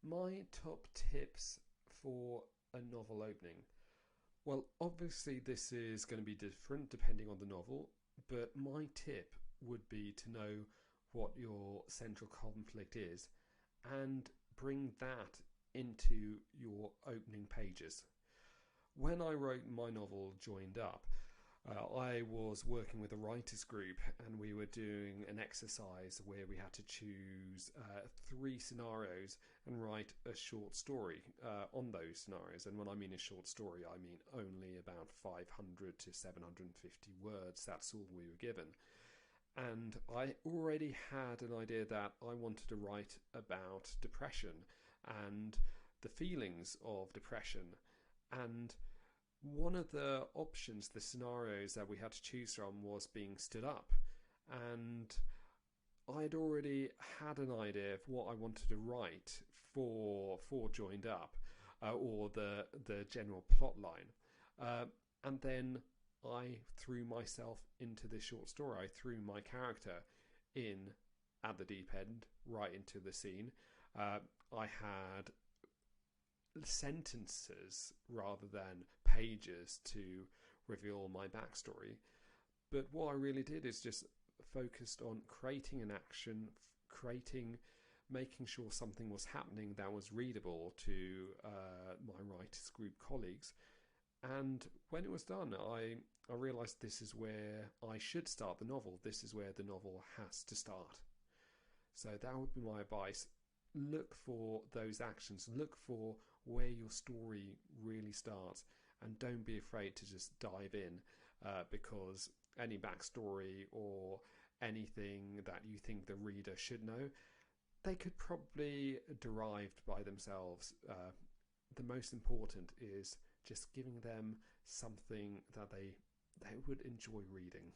My top tips for a novel opening. Well, obviously, this is going to be different depending on the novel, but my tip would be to know what your central conflict is and bring that into your opening pages. When I wrote my novel Joined Up, I was working with a writers group and we were doing an exercise where we had to choose three scenarios and write a short story on those scenarios. And when I mean a short story, I mean only about 500 to 750 words. That's all we were given. And I already had an idea that I wanted to write about depression and the feelings of depression. And one of the options, the scenarios that we had to choose from, was being stood up. And I'd already had an idea of what I wanted to write for Joined Up, or the general plot line. Uh, and then I threw myself into this short story. I threw my character in at the deep end, right into the scene. Uh, I had sentences rather than pages to reveal my backstory. But what I really did is just focused on creating an action, making sure something was happening that was readable to my writers group colleagues. And when it was done, I realised this is where I should start the novel. This is where the novel has to start. So that would be my advice. Look for those actions, look for where your story really starts, and don't be afraid to just dive in, because any backstory or anything that you think the reader should know, they could probably derive by themselves. The most important is just giving them something that they would enjoy reading.